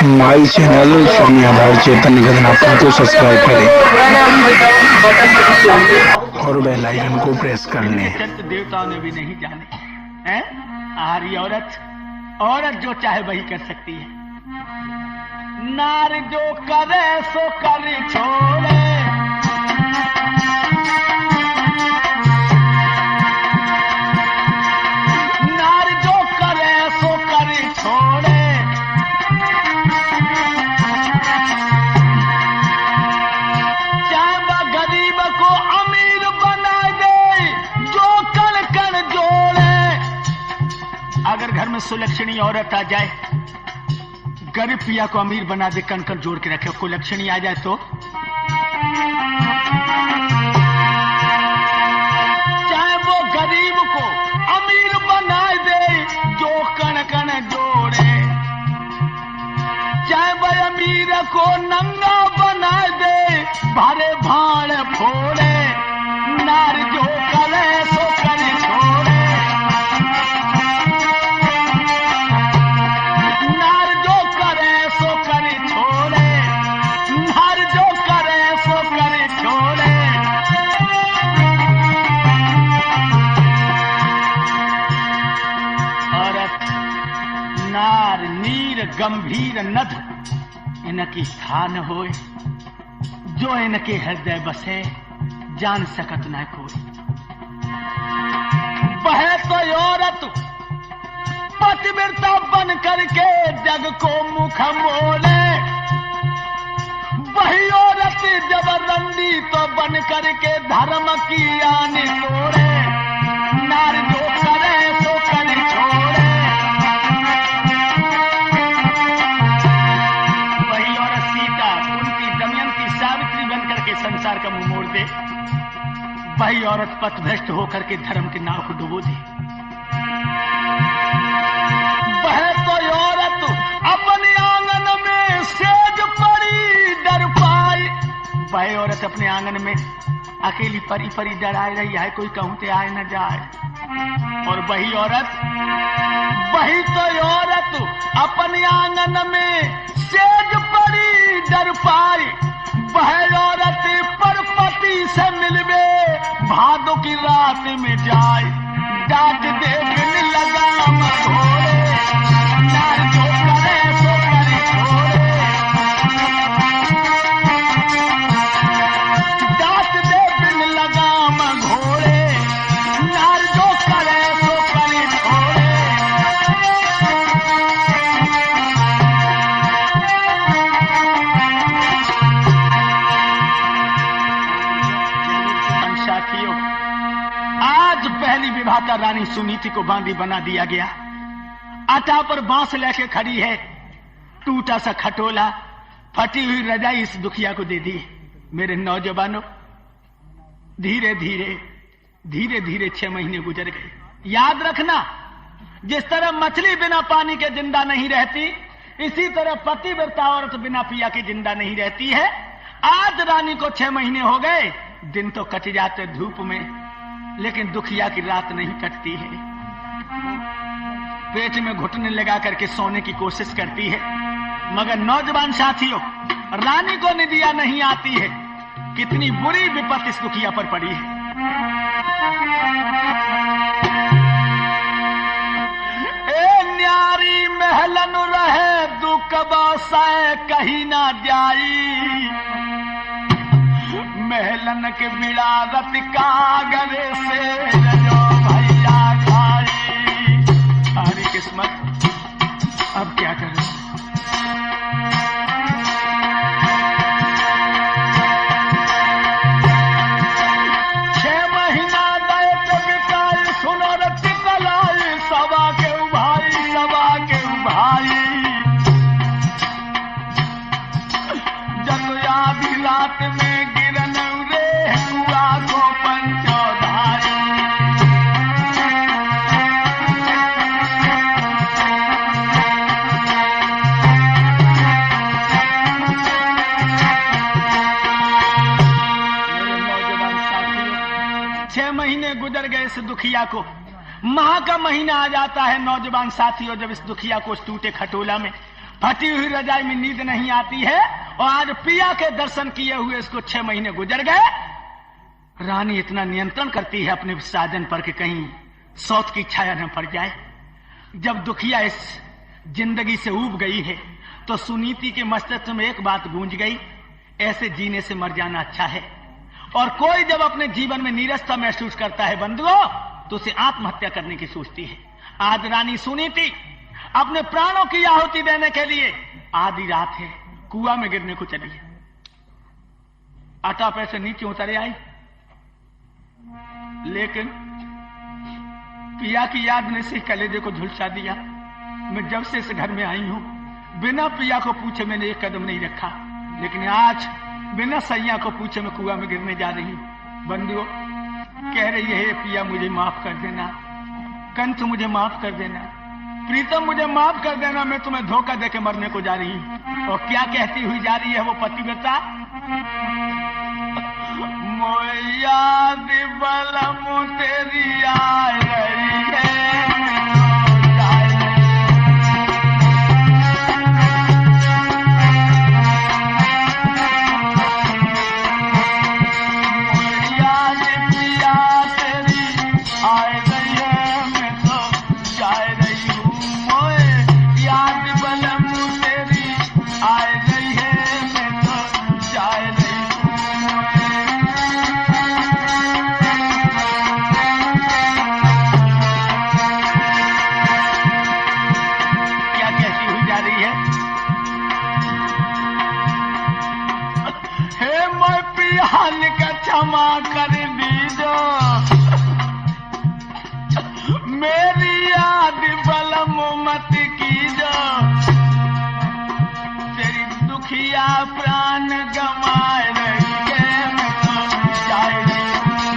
My channel स्वामी आधार चैतन्य गदनापुर को subscribe करें और बेल आइकन को प्रेस कर लें। देवताओं ने भी नहीं जाने हैं। आरी औरत जो चाहे वही कर सकती है। नार जो करे सो कर छोड़े, नार जो करे सो कर छोड़े, चाहे वह गरीब को अमीर बना दे, जो कण कण जोड़े। अगर घर में सुलक्षणी औरत आ जाए, गरीब पिया को अमीर बना दे, कण कण जोड़ के रखे, कुलक्षणी आ जाए तो चाहे वो गरीब को अमीर बना दे, जो कण कण जोड़े, चाहे वो अमीर को नंगा बना दे, भारे भाड़ फोड़े। नार जो करे सो करे छोड़े, नार जो करे सो करे छोड़े, नार जो करे सो करे छोड़े। औरत नार नीर गंभीर नद इनकी स्थान होए, जो इनके हृदय बसे, जान सकत न कोई। वह तो औरत पतिव्रता बन करके जग को मुख मोड़े, वही औरत जब रंडी तो बन करके धर्म की आन तोड़े। नार जो करे सो कर छोड़े, वही औरत सीता, कुंती, दमयंती, सावित्री बन करके संसार का मुंह मोड़ दे, वही औरत पथभ्रष्ट होकर के धर्म के नाव को डुबो दे। वह तो औरत अपने आंगन में सेज पड़ी डर पाई, वह औरत अपने आंगन में अकेली परी परी डराए रही है, कोई कहूं ते आए न जाए। और वही तो औरत अपने आंगन में सेज पड़ी डर पाई, वह औरत पर पति से मिलवे भादों की रात में जाए। डांट देखने लगा घोड़े, नार जो करे सो करे छोड़े, डांट देखने लगा घोड़े, नार जो करे सो करे छोड़े। साथियों, आज पहली विवाहता रानी सुनीति को बांदी बना दिया गया। आटा पर बांस लेके खड़ी है, टूटा सा खटोला, फटी हुई रजाई इस दुखिया को दे दी। मेरे नौजवानों, धीरे धीरे धीरे धीरे 6 महीने गुजर गए। याद रखना, जिस तरह मछली बिना पानी के जिंदा नहीं रहती, इसी तरह पतिव्रता औरत बिना पिया के जिंदा नहीं रहती है। आज रानी को 6 महीने हो गए, दिन तो कट जाते धूप में, लेकिन दुखिया की रात नहीं कटती है। पेट में घुटने लगा करके सोने की कोशिश करती है, मगर नौजवान साथियों, रानी को निदिया नहीं आती है। कितनी बुरी विपत्ति इस दुखिया पर पड़ी है। ए न्यारी महलन रहे, दुख बासाए कहीं ना जाई, महलन के बिड़ारत कागरे से रजो भैया खाई। सारी किस्मत, अब क्या करें। 6 महीना गए तो बिताई, सुनो रत कलाई, सवा के भाई, सवा के भाई। जब आधी रात में गिरन रे हुआ को पंचोधारी, गुजर गए इस दुखिया को। माह का महीना आ जाता है नौजवान साथियों, जब इस दुखिया को उस टूटे खटोला में फटी हुई रजाई में नींद नहीं आती है, और आज पिया के दर्शन किए हुए इसको 6 महीने गुजर गए। रानी इतना नियंत्रण करती है अपने साजन पर कि कहीं सौत की छाया न पड़ जाए। जब दुखिया इस जिंदगी से ऊब गई है तो सुनीति के मस्तिष्क में एक बात गूंज गई, ऐसे जीने से मर जाना अच्छा है। और कोई जब अपने जीवन में नीरसता महसूस करता है बंधुओं, तो उसे आत्महत्या करने की सोचती है। आज रानी सुनीति अपने प्राणों की आहुति देने के लिए आधी रात है, कुआं में गिरने को चली है। आटा पैसे नीचे उतरे आई, लेकिन पिया की याद ने से कलेजे को झुलसा दिया। मैं जब से इस घर में आई हूं बिना पिया को पूछे मैंने एक कदम नहीं रखा, लेकिन आज बिना सैया को पूछे मैं कुआं में गिरने जा रही हूं। बंधुओं कह रही है, पिया मुझे माफ कर देना, कंठ मुझे माफ कर देना, प्रीतम मुझे माफ कर देना, मैं तुम्हें धोखा देके मरने को जा रही हूं। और क्या कहती हुई जा रही है वो पतिव्रता, याद बलम तेरी आ रही है, याद पिया तेरी आ रही है, मैं तो जा रही हूँ। मोए याद बलम तेरी आ रही है, मैं तो जा रही हूँ। हाल का क्षमा कर दीजो, मेरी याद बलम मत कीजो, तेरी दुखिया प्राण गमाए रही है, मैं तो जा रही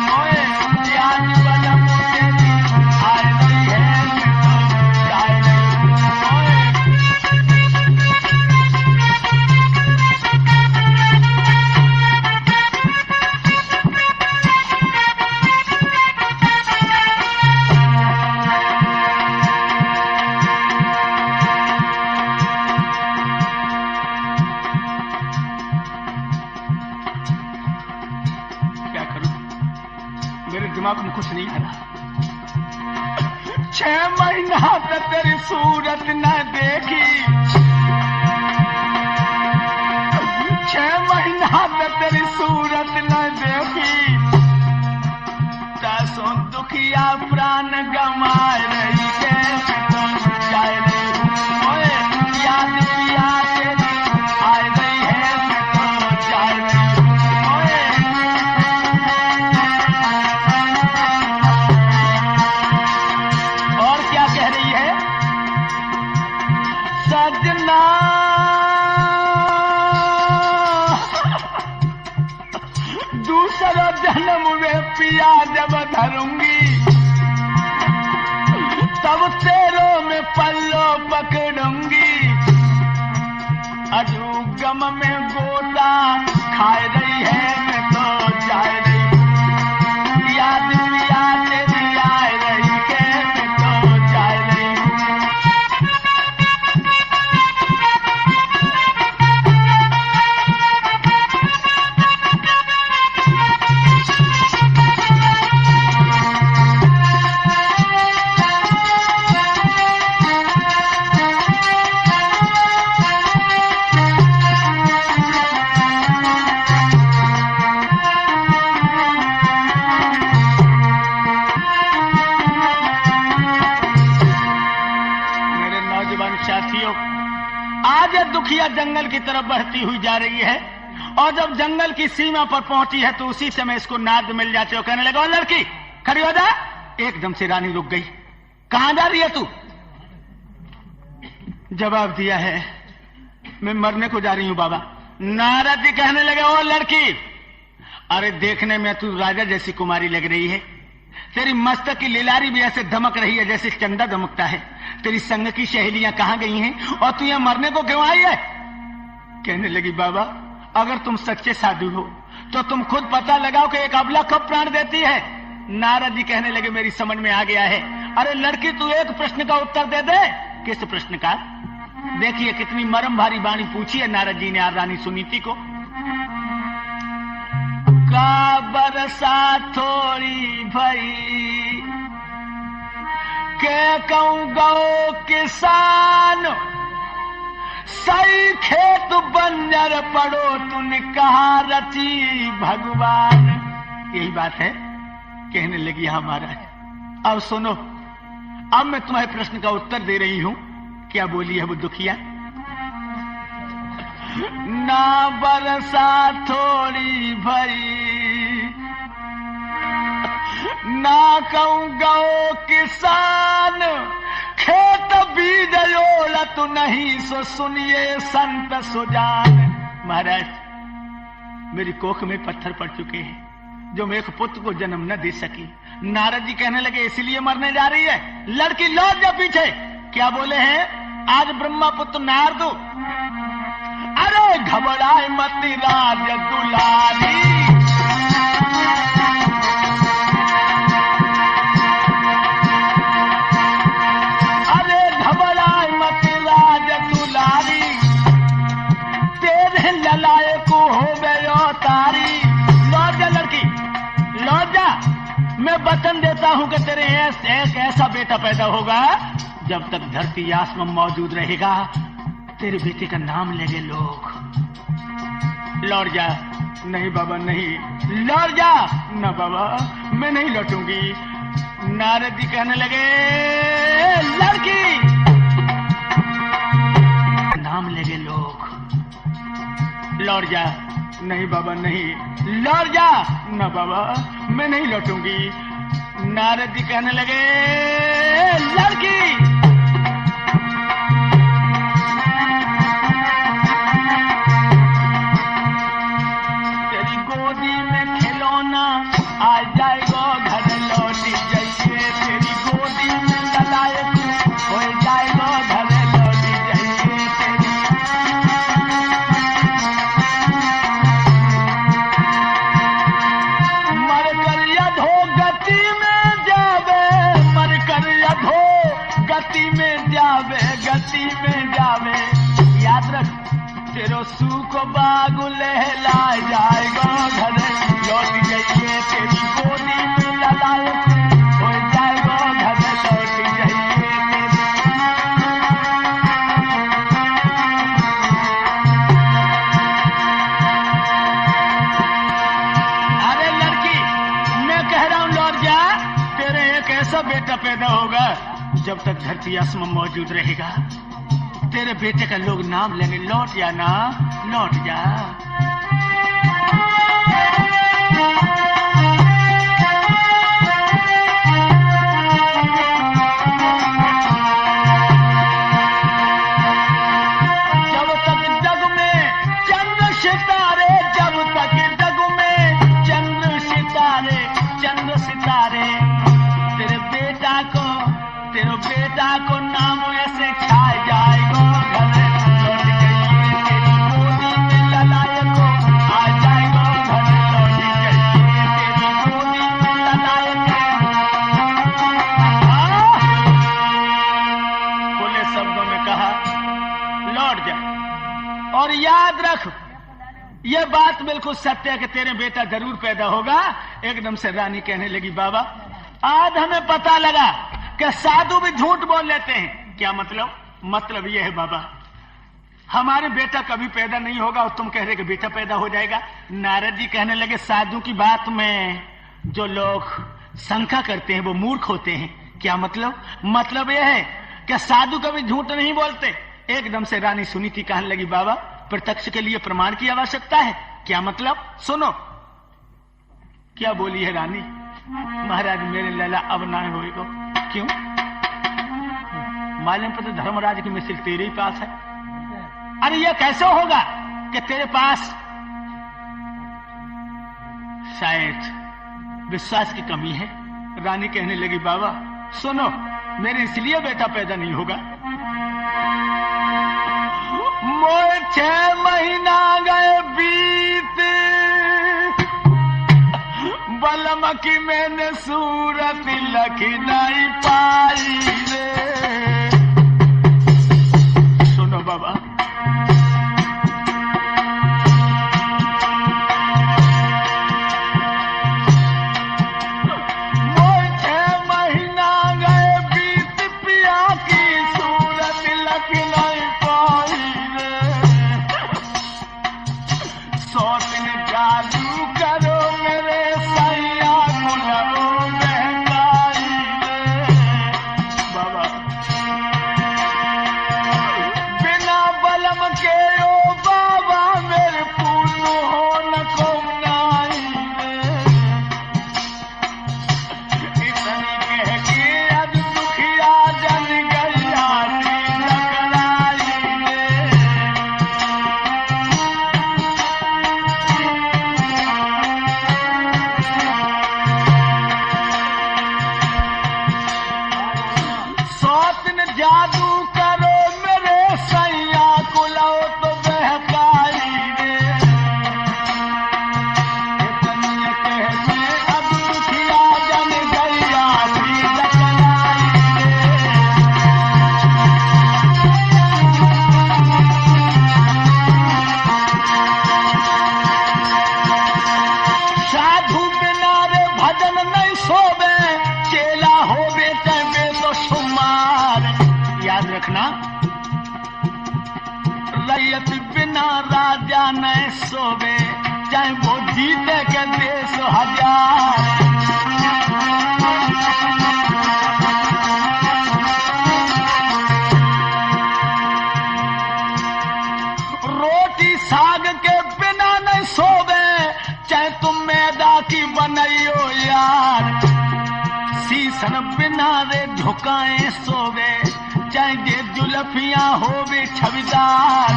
हूँ। याद बलम तेरी आ रही है, मैं तो जा रही दिमाग में कुछ नहीं आ रहा। 6 महीना तक तेरी सूरत न देखी, 6 महीना तक तेरी सूरत न देखी, तासों दुखिया प्राण गमा रही है, जा रही हूँ। याद पिया तेरी आ रही है, मैं तो जा रही हूँ। सजना दूसरा जन्म में पिया जब धरूंगी, तब तेरों में पल्लो पकड़ूंगी। अजू गम में गोदा खाए रही है, मैं तो जा रही हूँ। याद पिया तेरी आ रही है, मैं तो जा रही हूँ। साथियों, आज दुखिया जंगल की तरफ बढ़ती हुई जा रही है, और जब जंगल की सीमा पर पहुंची है तो उसी समय इसको नाद मिल जाते हो। कहने लगा, लड़की खड़ी हो जा। एकदम से रानी रुक गई। कहां जा रही है तू? जवाब दिया है, मैं मरने को जा रही हूं बाबा। नारद जी कहने लगे, ओ लड़की, अरे देखने में तू राजा जैसी कुमारी लग रही है, तेरी मस्तक की लीलारी भी ऐसे धमक रही है जैसे चंदा धमकता है। तेरी संग की सहेलियां कहां गई हैं और तू यहां मरने को क्यों आई है? कहने लगी, बाबा अगर तुम सच्चे साधु हो तो तुम खुद पता लगाओ कि एक अबला कब प्राण देती है। नारद जी कहने लगे, मेरी समझ में आ गया है। अरे लड़की, तू एक प्रश्न का उत्तर दे दे। किस प्रश्न का? देखिए कितनी मरम भारी वाणी पूछी है नारद जी ने आज रानी सुनीति को। का बरसा थोड़ी भई के कहूं गौ किसान, सही खेत बंजर पड़ो तूने कहा रची भगवान। यही बात है, कहने लगी हाँ महाराज। अब सुनो, अब मैं तुम्हारे प्रश्न का उत्तर दे रही हूं। क्या बोली है वो दुखिया? ना बरसा थोड़ी भई ना कहूं गौ किसान, खेत बीज ओलत नहीं सो सुनिए संत सुजान। महाराज मेरी कोख में पत्थर पड़ चुके हैं जो मैं एक पुत्र को जन्म न दे सकी। नारद जी कहने लगे इसलिए मरने जा रही है? लड़की लौट जा पीछे। क्या बोले हैं? आज ब्रह्मा पुत्र नारद, अरे घबराए मत राज दुलारी, अरे घबराए मत राज दुलारी, तेरे ललाए को हो गयो तारी। लौट जा लड़की, लौट जा। मैं वचन देता हूं कि तेरे एक ऐसा बेटा पैदा होगा, जब तक धरती आसमान मौजूद रहेगा तेरे बेटे का नाम लेंगे लोग। लौट जा। नहीं बाबा नहीं। लौट जा। न बाबा मैं नहीं लौटूंगी। नारद जी कहने लगे लड़की नाम लेंगे लोग। लौट जा। नहीं बाबा नहीं। लौट जा। न बाबा मैं नहीं लौटूंगी। नारद जी कहने लगे लड़की तेरी गोदी में खिलौना आ जाएगा घर लौटी जाइए, तेरी गोदी में ललाए हो जाएगा घर लौटी जाइए, तेरी मर कर यधो गति में जावे, मर कर यधो गति में जावे, गति में जावे। याद रख तेरो सूख बाग लहला जाएगा घर लौट जाइए, तेरी गोदी में ललाए हो जाएगा घर लौट जाइए। अरे लड़की मैं कह रहा हूं लौट जा। तेरे एक ऐसा बेटा पैदा होगा, जब तक धरती आसमान मौजूद रहेगा तेरे बेटे का लोग नाम लेंगे। लौट जा ना, लौट जा। जब तक जग में चंद्र सितारे, जब तक जग में चंद्र सितारे, चंद्र सितारे, तेरे बेटा को नाम ऐसे छा जाएगा। और याद रख ये बात बिल्कुल सत्य है कि तेरे बेटा जरूर पैदा होगा। एकदम से रानी कहने लगी बाबा आज हमें पता लगा कि साधु भी झूठ बोल लेते हैं। क्या मतलब? मतलब ये है बाबा हमारे बेटा कभी पैदा नहीं होगा और तुम कह रहे कि बेटा पैदा हो जाएगा। नारद जी कहने लगे साधु की बात में जो लोग शंका करते हैं वो मूर्ख होते हैं। क्या मतलब? मतलब यह है कि साधु कभी झूठ नहीं बोलते। एकदम से रानी सुनीति कहने लगी बाबा प्रत्यक्ष के लिए प्रमाण की आवश्यकता है। क्या मतलब? सुनो क्या बोली है रानी। महाराज मेरे लला अब ना होएगा। क्यों? मालूम पता धर्मराज की मिसिल तेरे ही पास है। अरे यह कैसे होगा कि तेरे पास शायद विश्वास की कमी है। रानी कहने लगी बाबा सुनो मेरे इसलिए बेटा पैदा नहीं होगा। मोए 6 महीना गए बीत बलम की मैंने सूरत लखी नहीं पाई रे। सुनो के ओ बाबा मेरे पूर्ण हो न को नाई इतनी कह के अब दुखिया जन गैया लकड़ाई सौतन जादू करो मेरे सैया को लो तो बहकाई रे इतनी कहने अब दुखिया जन गैया लकड़ाई साधु बिना रे भजन नहीं सोवे चेला होवे तबे तो सुमार याद रखना रैयत बिना राजा नहीं सोवे चाहे वो जीते के देश हजार रोटी साग के बिना नहीं सोवे चाहे तुम मैदा की बनइयो यार सीसन बिना रे झुकाए सोवे चाहे जे जुलफियां होवे छविदार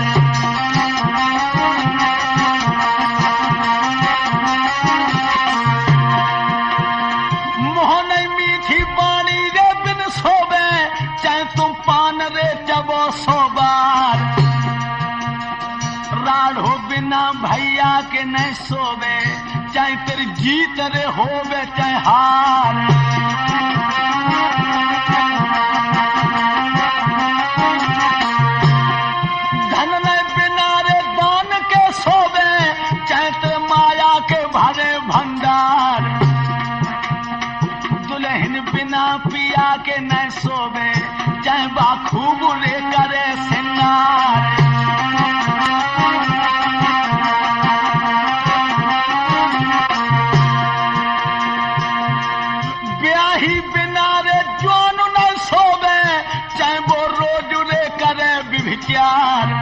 मोहन मीठी पानी रे बिन सोवे चाहे तुम पान रे चबो सोबार राढ़ो बिना भैया के नहीं सोवे चाहे तेरी जीत रे होवे चाहे हार धन नहीं बिना रे दान के सोवे चाहे तेरे माया के भरे भंडार दुल्हन बिना पिया के नहीं सोवे चाहे बाखूब रे करे सिंगार ब्याही बिना रे जवान न सोवे चाहे वो रोज रे करे विभिचार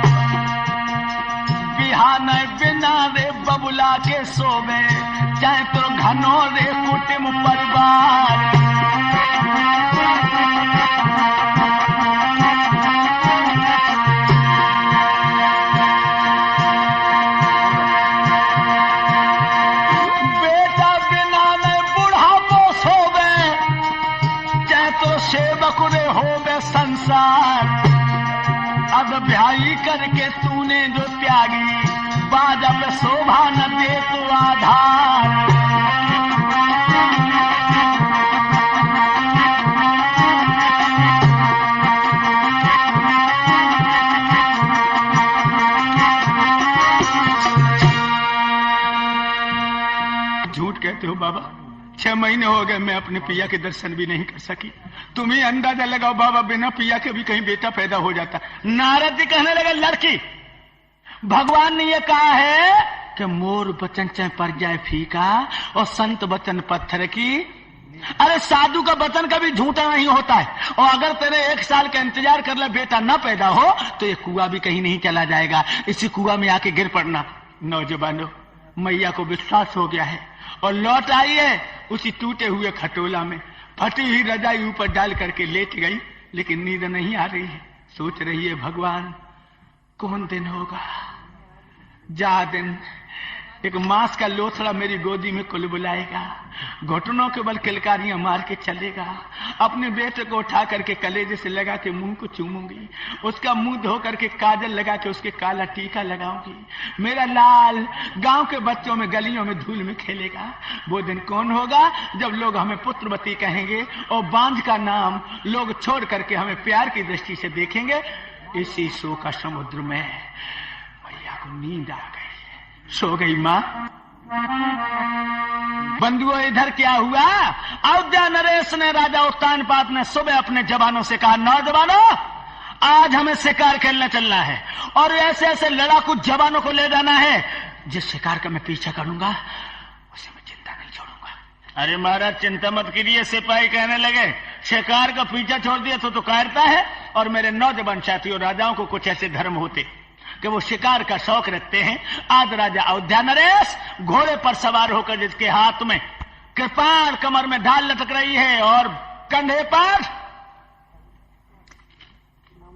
बिहान बिना रे बबुला के सोवे चाहे तो घनो रे कुटुंब परिवार बेटा बिना ने बुढ़ापो सोवे चाहे तो सेवक रे होवे संसार अब ब्याही करके तूने जो त्यागी बाद अब शोभा न दे तो आधार झूठ कहते हो बाबा 6 महीने हो गए मैं अपने पिया के दर्शन भी नहीं कर सकी तुम ही अंदाजा लगाओ बाबा बिना पिया के भी कहीं बेटा पैदा हो जाता नारद जी कहने लगे लड़की भगवान ने ये कहा है कि मोर बचन चाहे पड़ जाए फीका और संत बचन पत्थर की अरे साधु का वचन कभी झूठा नहीं होता है और अगर तेरे 1 साल का इंतजार कर ले बेटा न पैदा हो तो ये कुआं भी कहीं नहीं चला जाएगा इसी कुआं में आके गिर पड़ना नौजवानों मैया को विश्वास हो गया है और लौट आई है उसी टूटे हुए खटोला में फटी हुई रजाई ऊपर डाल करके लेट गई लेकिन नींद नहीं आ रही है सोच रही है भगवान कौन दिन होगा जा दिन एक मांस का लोथड़ा मेरी गोदी में कुलबुलाएगा घुटनों के बल किलकारियां मार के चलेगा अपने बेटे को उठा करके कलेजे से लगा के मुंह को चूमूंगी उसका मुंह धो करके काजल लगा के उसके काला टीका लगाऊंगी मेरा लाल गांव के बच्चों में गलियों में धूल में खेलेगा वो दिन कौन होगा जब लोग हमें पुत्रवती कहेंगे और बांझ का नाम लोग छोड़ करके हमें प्यार की दृष्टि से देखेंगे इसी शो का समुद्र में मैया को नींद आ गई सो गई माँ बंधुओं इधर क्या हुआ अयोध्या नरेश ने राजा उत्तानपाद ने सुबह अपने जवानों से कहा नौजवानों आज हमें शिकार खेलने चलना है और ऐसे ऐसे लड़ाकू जवानों को ले जाना है जिस शिकार का मैं पीछा करूंगा उसे मैं चिंता नहीं छोड़ूंगा। अरे महाराज चिंता मत कीजिए सिपाही कहने लगे शिकार का पीछा छोड़ दिया तो कायरता है और मेरे नौजवान साथियों राजाओं को कुछ ऐसे धर्म होते कि वो शिकार का शौक रखते हैं। आज राजा अयोध्या नरेश घोड़े पर सवार होकर, जिसके हाथ में कृपाण, कमर में ढाल लटक रही है और कंधे पर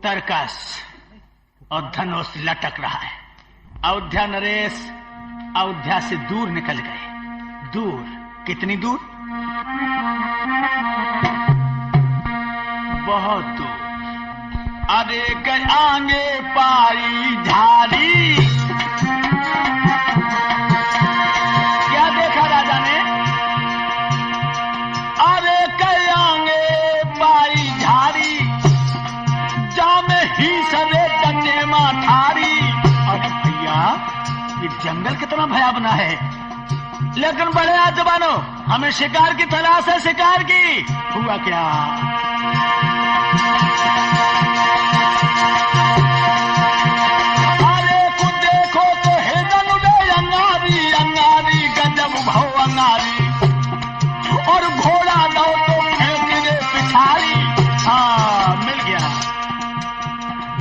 तरकस और धनुष लटक रहा है। अयोध्या नरेश अयोध्या से दूर निकल गए। दूर, कितनी दूर? बहुत दूर। अरे आगे पाई झाड़ी, क्या देखा राजा ने? अरे आगे पाई झाड़ी, जामे ही सवे तन्ने माठारी। अरे भैया, ये जंगल कितना भयावना है, लेकिन बड़े जवानों, हमें शिकार की तलाश है। शिकार की हुआ क्या? अरे कुछ देखो तो हिरन रे अंगारी, अंगारी गजब भाव अंगारी, और घोड़ा दो तो फेंक दे पिछाड़ी। हाँ, मिल गया।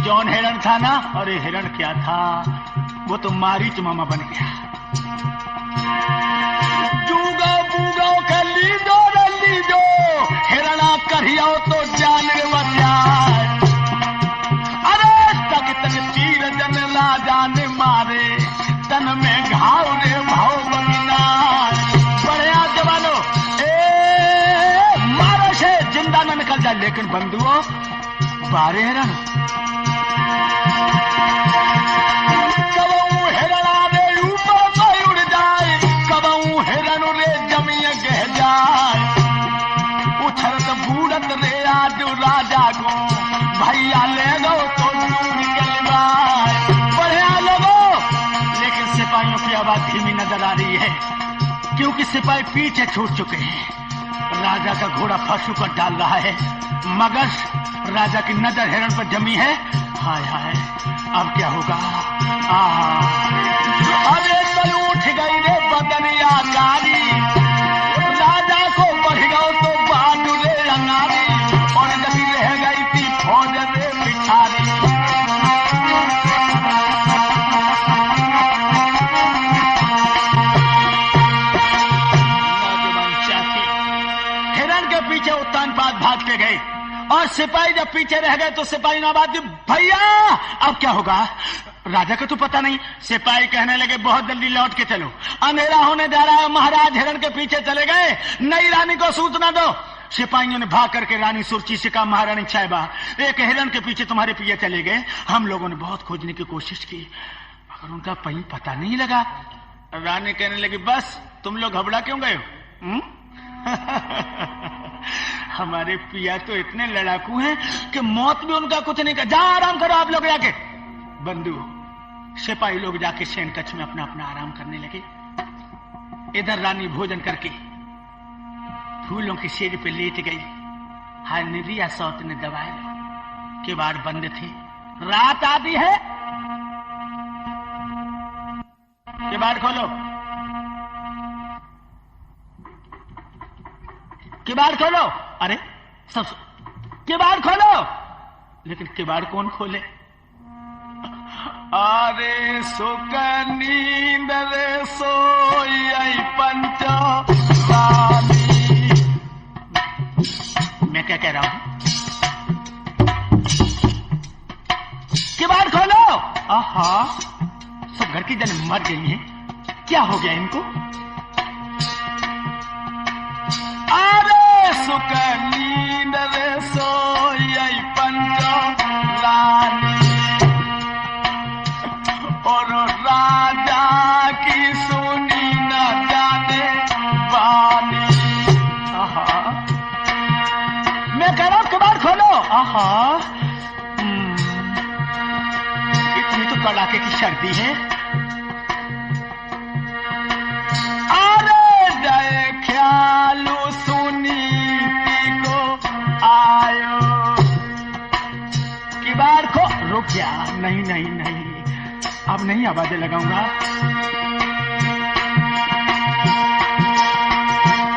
जौन हिरन था ना, अरे हिरन क्या था, वो तो मारीच मामा बन गया। जूगो बूगो के लीजो रे लीजो, हिरणा करियो तो जान बचाए। अरे तक तक तीर जन ला जान मारे, तन में घाव रे भाव बगिना। बढ़िया जवानों, मारो से जिंदा न निकल जाए, लेकिन बंधुओं, बारे हिरण राजा को भैया ले गो तो निकल जाए। बढ़िया लोगों, लेकिन सिपाहियों की आवाज धीमी नजर आ रही है, क्योंकि सिपाही पीछे छूट चुके हैं। राजा का घोड़ा फंसू पर डाल रहा है, मगर राजा की नजर हिरण पर जमी है। हाय हाय, अब क्या होगा? अरे तल उठ गई रे बदनिया कारी, राजा को बढ़ गो तो बाजू रे अंगारी, और लगी रह गई थी फौज रे पिछारी। हिरण के पीछे उत्तान पात भाग के गए, और सिपाही जब पीछे रह गए तो सिपाही ने आवाज दी, भैया अब क्या होगा? राजा को तो पता नहीं। सिपाही कहने लगे, बहुत जल्दी लौट के चलो, अंधेरा होने जा रहा है। महाराज हिरण के पीछे चले गए, नई रानी को सूचना दो। सिपाहियों ने भाग करके रानी सुरची से कहा, महारानी छायबा, एक हिरण के पीछे तुम्हारे पिए चले गए। हम लोगों ने बहुत खोजने की कोशिश की, मगर उनका कहीं पता नहीं लगा। रानी कहने लगी, बस तुम लोग घबरा क्यों गए हो? हमारे पिया तो इतने लड़ाकू हैं कि मौत भी उनका कुछ नहीं कर। जा आराम करो आप लोग जाके। बंधु, सिपाही लोग जाके सैन कक्ष में अपना अपना आराम करने लगे। इधर रानी भोजन करके फूलों की सेज पे लेट गई। हाय निरिया सौत ने दबाए, किवाड़ बंद थे, रात आती है। किवाड़ खोलो, किवाड़ खोलो। अरे सब किवाड़ खोलो, लेकिन किवाड़ कौन खोले? अरे सुख नींद रे सोई पंचो रानी। मैं क्या कह रहा हूं? किवाड़ खोलो। आहा, सब घर की जन मर गई हैं, क्या हो गया इनको? अरे सुख नींद रे सोई पंचो रानी, और राजा की सुनी न जाने वाली। मैं कह रहा हूं किवाड़ खोलो। आहा, इतनी तो कड़ाके की सर्दी है। अरे जय ख्यालू सुनीति को आयो। किवाड़ को रुक जा। नहीं नहीं नहीं, अब नहीं आवाजें लगाऊंगा।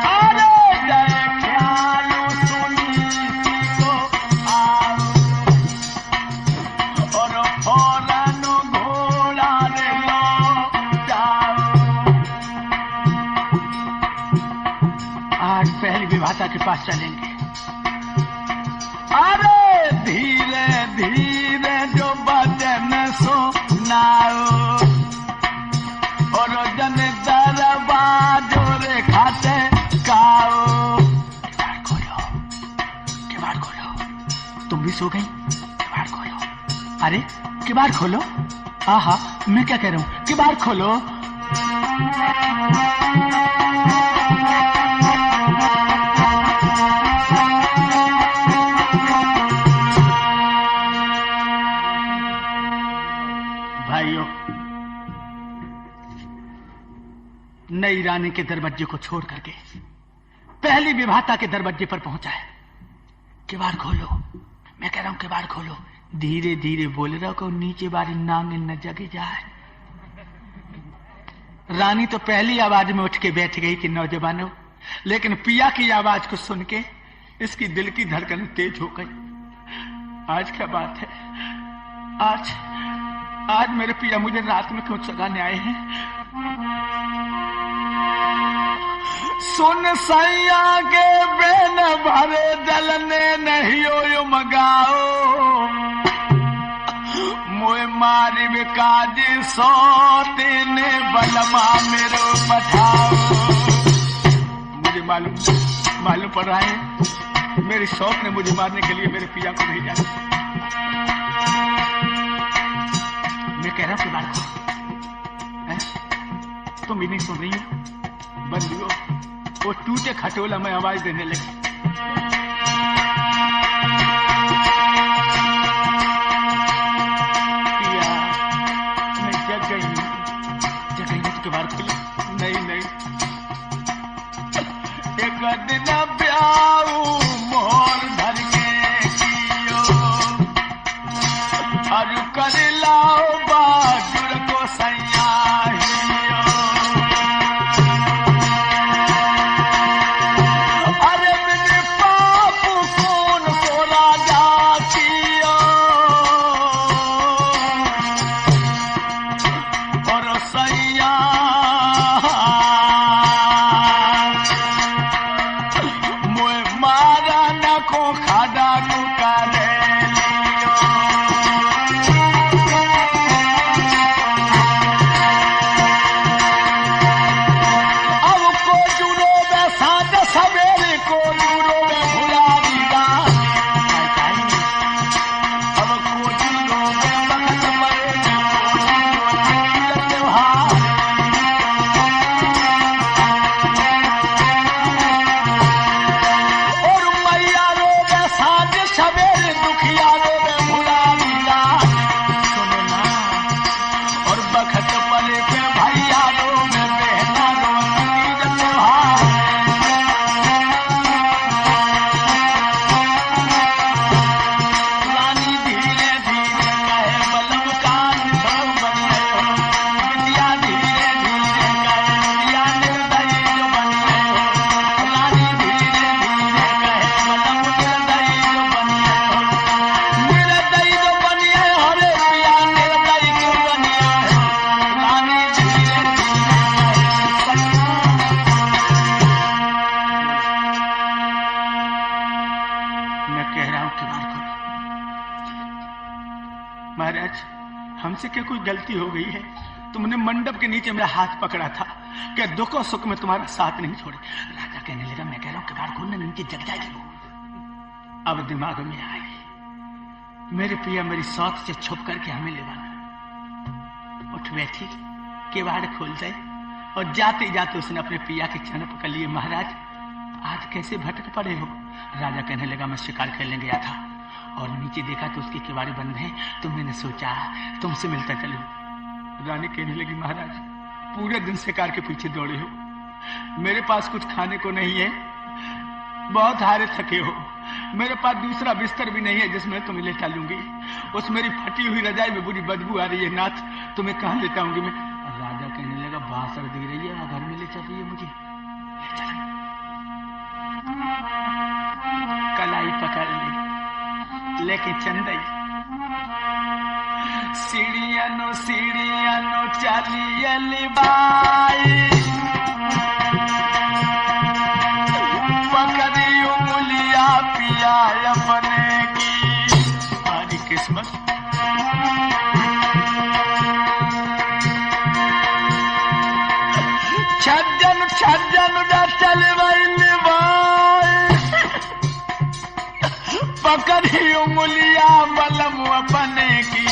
अरे जय ख्यालू सुनीति को आओ, और फौरन विधाता के पास चलेंगे। अरे धीरे धीरे जो भजन सुनाओ और जन दरबाजो रे खाते काओ। किवाड़ खोलो। तुम भी सो गई? किवाड़ खोलो। अरे किवाड़ खोलो। आहा, मैं क्या कह रहा हूं? किवाड़ खोलो। भाइयों, नई रानी के दरवाजे को छोड़ करके पहली विवाहता के दरवाजे पर पहुंचा है। किवाड़ खोलो। मैं कह रहा हूं किवाड़ खोलो। धीरे धीरे बोल रहा को नीचे बारी नांग न जग जाए। रानी तो पहली आवाज में उठ के बैठ गई कि नौजवानों, लेकिन पिया की आवाज को सुन के इसकी दिल की धड़कन तेज हो गई। आज क्या बात है? आज मेरे पिया मुझे रात में क्यों जगाने आए हैं? सुन सैया के बेन भरे जलने नहीं हो मगाओ, मोए मारी काजी सोते ने बलमा मेरो पठाओ। मुझे मालूम पड़ रहा है मेरी शौक ने मुझे मारने के लिए मेरे पिया को भेजा। मैं कह रहा हूं कि बात तुम भी नहीं सुन रही हो? बंदियों, वो टूटे खटोला में आवाज देने लगी। मैं जग गई तो के बार खुली। नहीं, एक दिन प्याऊ मोर धर के कियो और कर लाओ बाजुर को सैया। महाराज, हमसे क्या कोई गलती हो गई है? तुमने मंडप के नीचे मेरा हाथ पकड़ा था कि दुख और सुख में तुम्हारा साथ नहीं छोड़े। राजा कहने लगा, मैं कह रहा हूं किवाड़ खोलना, नीचे जग जाएगी वो। अब दिमाग में आई, मेरे पिया मेरी सौत से छुप करके हमें लेवाना। उठ बैठी, किवाड़ खोल जाए और जाते जाते उसने अपने पिया के चरण पकड़ लिए। महाराज, आज कैसे भटक पड़े हो? राजा कहने लगा, मैं शिकार खेलने गया था और नीचे देखा तो उसकी किवाड़े बंद हैं, तो मैंने सोचा तुमसे मिलता चलूं। रानी कहने लगी, महाराज पूरे दिन शिकार के पीछे दौड़े हो, मेरे पास कुछ खाने को नहीं है, बहुत हारे थके हो, मेरे पास दूसरा बिस्तर भी नहीं है जिसमें तुम्हें ले चलूंगी। उस मेरी फटी हुई रजाई में बुरी बदबू आ रही है, नाथ तुम्हें कहां लेता हूंगी मैं? राजा कहने लगा, बासर दे रही है, घर में ले चल रही है मुझे, ले चल। कलाई पकड़ ली, लेके चंदई सीढ़ियानो चालियली बाई पकड़ी टेढ़ी उंगलियां बलम अपने की।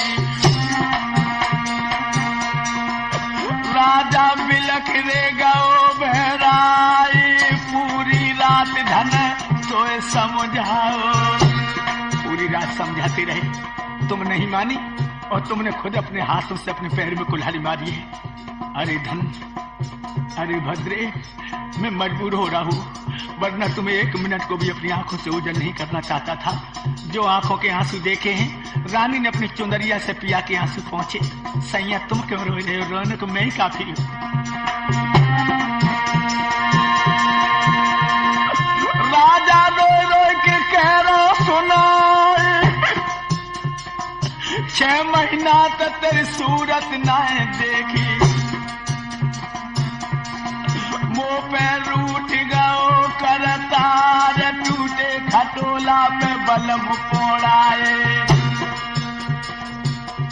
राजा बिलख रे गओ बहराई, पूरी रात धन सोए समझाओ। पूरी रात समझाते रहे, तुम नहीं मानी और तुमने खुद अपने हाथों से अपने पैर में कुल्हाड़ी मारी है। अरे धन, अरे भद्रे, मैं मजबूर हो रहा हूँ, वरना तुम्हें एक मिनट को भी अपनी आंखों से ओझल नहीं करना चाहता था। जो आंखों के आंसू देखे हैं, रानी ने अपनी चुंदरिया से पिया के आंसू पहुंचे। सैया तुम क्यों रो रहे हो? रोने को मैं ही काफी हूँ। राजा रो रो के कह रहा सुना, 6 महीना तक तेरी सूरत ना देखी, मुंह पे रूठ गओ करतार, टूटे खटोला पे बलम पोड़ाए।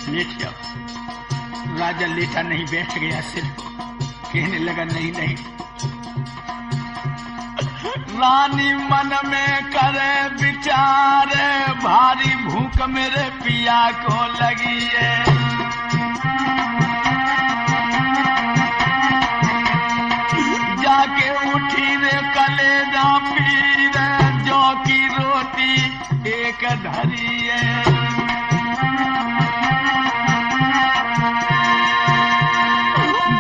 लेट जाओ। राजा लेटा नहीं, बैठ गया सिर्फ, कहने लगा नहीं नहीं। रानी मन में करे विचार, भारी भूख मेरे पिया को लगी है। जाके उठी रे कलेजा पीर, जौ की रोटी एक धरी है।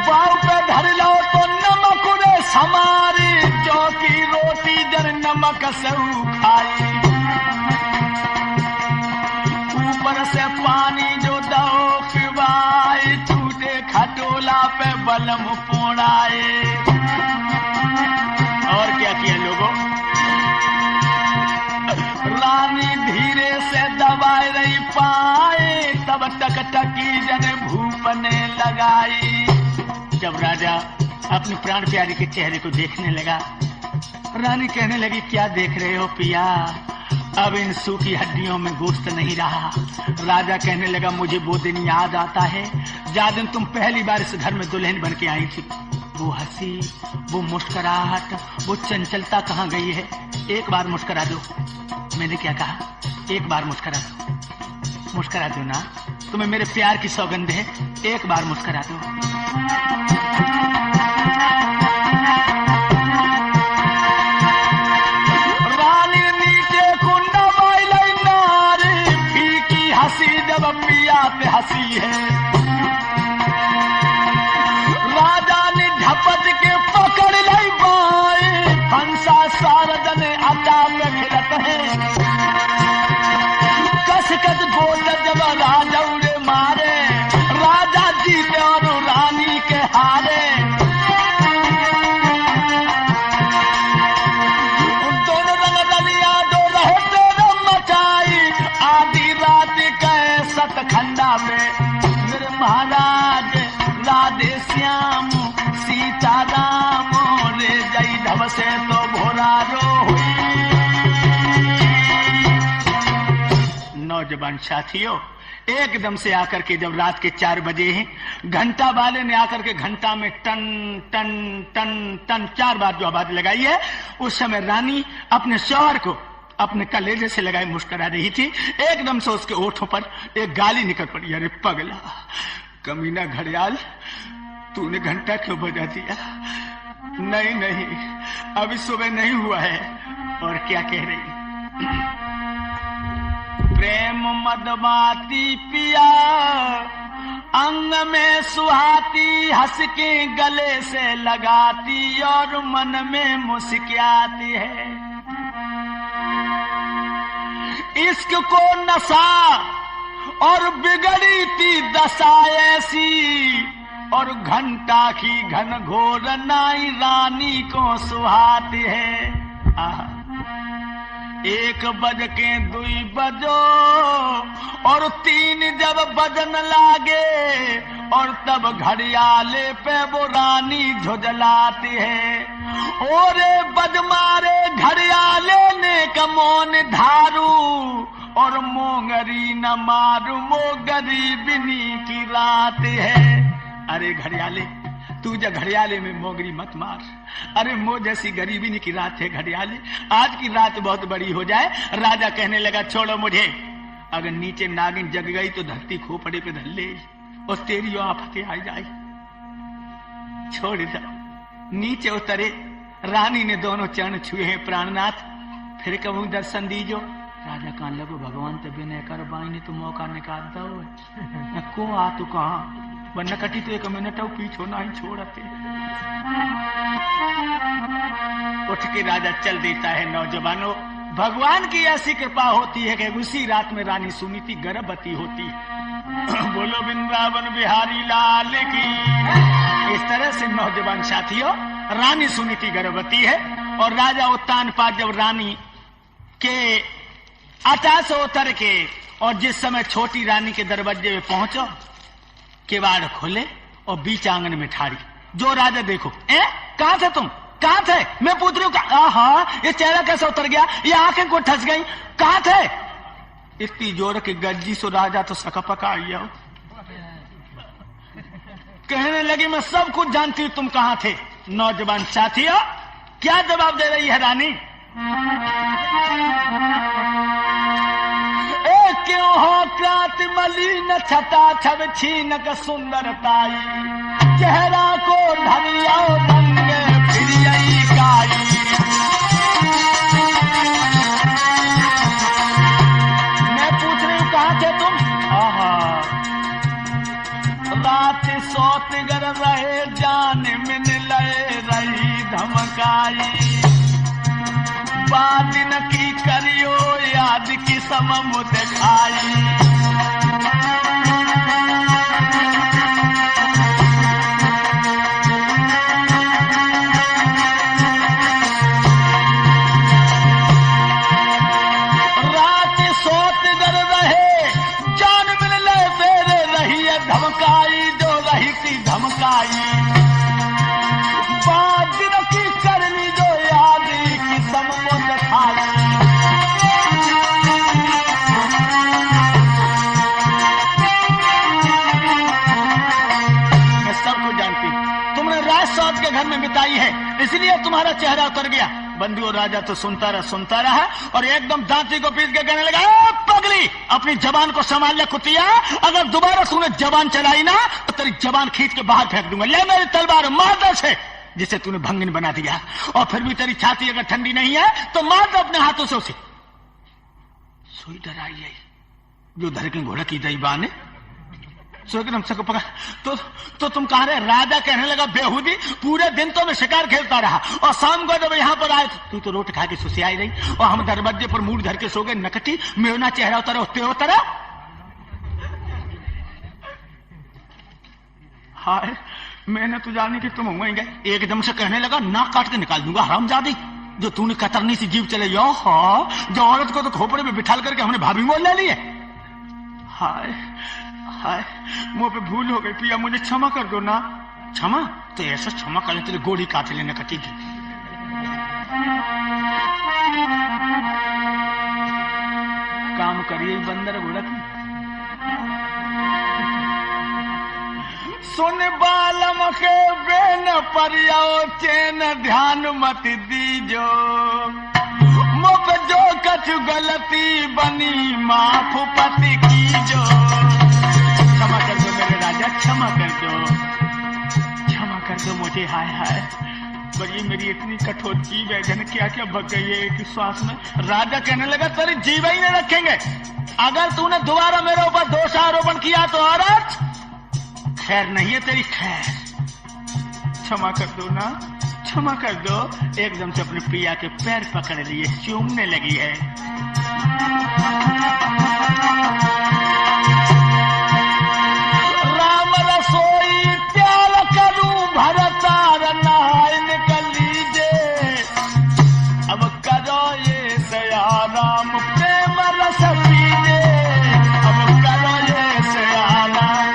बाव पे धर लो तो नमक रे समारी, जौ की रोटी जर नमक से खाई। ऊपर से पानी जो दो पिवाई, टूटे खटोला पे बलम पोड़ाए। और क्या किया लोगों? रानी धीरे से दबाए रही पाए, तब तक टकी जन भूपने लगाई। जब राजा अपने प्राण प्यारे के चेहरे को देखने लगा, रानी कहने लगी क्या देख रहे हो पिया? अब इन सूखी हड्डियों में गोश्त नहीं रहा। राजा कहने लगा मुझे वो दिन याद आता है, जा दिन तुम पहली बार इस घर में दुल्हन बन के आई थी। वो हंसी, वो मुस्कुराहट, वो चंचलता कहाँ गई है? एक बार मुस्कुरा दो। मैंने क्या कहा? एक बार मुस्कुरा दो, मुस्कुरा दो ना। तुम्हें मेरे प्यार की सौगंध है, एक बार मुस्कुरा दो। रानी नीचे कुंडा बाई नारी, फीकी हंसी जब पिया पे हंसी है। झपट के पकड़ लाई बाई, हंसा सारदन अड्डा में खिलत है। कस कस बोल जब राजा उड़े मारे, राजा जीते और रानी के हारे। दोनों रंग रलिया दो रहे तेरे मचाई, आधी रात के सतखंडा में मेरे महाराज राधे श्याम सीता राम रे जई ढब से तो भोरा रो हुई। नौजवान साथियों, एकदम से आकर के जब रात के 4 बजे हैं, घंटा वाले ने आकर के घंटा में टन टन टन टन 4 बार जो आवाज लगाई है, उस समय रानी अपने शौहर को अपने कलेजे से लगाई मुस्कुरा रही थी। एकदम से उसके ओठों पर एक गाली निकल पड़ी, अरे पगला, कमीना घड़ियाल, तूने घंटा क्यों बजा दिया? नहीं नहीं, अभी सुबह नहीं हुआ है। और क्या कह रही? प्रेम मदमाती पिया, अंग में सुहाती, हंस के गले से लगाती और मन में मुस्कुराती है। इश्क को नशा और बिगड़ी थी दशा ऐसी, और घंटा की घन घोर नाई रानी को सुहाती है। 1 बज के 2 बजो और 3 जब बजन लागे, और तब घड़ियाले पे वो रानी झुझलाती है। ओरे बदमारे घड़ियाले ने कमोन धारू, और मोंगरी न मारू, मो गरीबिनी की रात है। अरे घड़ियाले, तू जा घड़ियाले में मोगरी मत मार। अरे मो जैसी गरीबी नहीं की रात है घड़ियाले, आज की रात बहुत बड़ी हो जाए। राजा कहने लगा छोड़ो मुझे, अगर नीचे नागिन जग गई तो धरती खोपड़े पे धर ले और तेरी आफतें आ जाए। छोड़ दो। नीचे उतरे, रानी ने दोनों चरण छुए हैं प्राणनाथ, फिर कहूं दर्शन दीजो। राजा कहने लगो भगवान तो बिना कर बाई ने तो मौका निकाल दो को आ तू कहा वरना कटी तो 1 मिनट पीछो ना ही छोड़ते। उठ के राजा चल देता है। नौजवानों, भगवान की ऐसी कृपा होती है कि उसी रात में रानी सुनीति गर्भवती होती है। बोलो वृंदावन बिहारी लाल की। इस तरह से नौजवान साथियों, रानी सुनीति गर्भवती है और राजा उत्तानपाद जब रानी के अटा से उतर के और जिस समय छोटी रानी के दरवाजे में पहुंचो, किवाड़ खोले और बीच आंगन में ठाड़ी। जो राजा देखो, कहां थे तुम, कहां थे? मैं पूछ रही हूँ, आहा ये चेहरा कैसे उतर गया, ये आंखें को ठस गई, कहां थे? इतनी जोर की गज्जी सो राजा तो सकपका आइया। कहने लगी मैं सब कुछ जानती हूं, तुम कहां थे? नौजवान साथियों, क्या जवाब दे रही है रानी? क्यों हो क्रांत मलिन छटा छब छीनक सुंदरताई, चेहरा को धरिया दंग फिरियई काई। मैं पूछ रही हूँ कहाँ थे तुम? रात सोत गर रहे जान मिन लय रही धमकाई, बात न की करियो याद की समम दिखाई। रात सोत गर रहे जान मिल ले फेरे रही है धमकाई, जो रही थी धमकाई। बात न की करनी जो याद की समम दिखाई। के घर में बिताई है, इसलिए तुम्हारा चेहरा उतर गया। बंदी और राजा तो सुनता रहा और एकदम दांती को पीट के कहने लगा, पगली अपनी जबान को संभाल ले कुतिया, अगर दोबारा तूने जबान चलाई ना तो तेरी जबान खींच के बाहर फेंक दूंगा। ले मेरी तलवार, मार दे से, जिसे तूने भंगिन बना दिया। और फिर भी तेरी छाती अगर ठंडी नहीं है तो मार दो अपने हाथों से उसे। सुई डराई है जो धर के घोड़ा की दई बाने पकड़ा तो तुम कहा रहे? राजा कहने लगा बेहूदी, पूरे दिन तो मैं शिकार खेलता रहा और शाम को जब यहाँ पर आए तू तो रोटी खा के सुसियाई रही और हम दरवाजे पर मुंह धर के सो गए। नकटी मेरा चेहरा उतरा होते उतरा। हाय मैंने तो जानी कि तुम वहीं गए। एकदम से कहने लगा नाक काट के निकाल दूंगा हरामजादी, जो तूने कतरनी सी जीव चले जो औरत को तो खोपड़े में बिठाल करके हमने भाभी मोल ले ली है। हाय हाय मुंह पे भूल हो गई पिया, मुझे क्षमा कर दो ना। क्षमा तो ऐसा क्षमा कर तेरे गोली काट लेने कटी थी। काम करिए बंदर घोड़ा की। सुन बालम के बेन परियाओ चैन ध्यान मत दीजो, मुख जो कछ गलती बनी माफ पति की जो। क्षमा कर दो मेरे राजा, क्षमा कर दो मुझे। हाय हाय बड़ी मेरी इतनी कठोर जीव है, जन क्या क्या बक गई है एक श्वास में। राजा कहने लगा तेरी जीव ही नहीं रखेंगे, अगर तूने दोबारा मेरे ऊपर दोषारोपण किया तो औरत खैर नहीं है तेरी खैर। क्षमा कर दो ना, क्षमा कर दो। एकदम से अपने प्रिया के पैर पकड़ लिए चूमने लगी है। राम रसोई प्यार करूं भरतार नहाय निकल लीजिए, अब करो ये सया राम प्रेम रस पीजे, अब करो ये सया राम।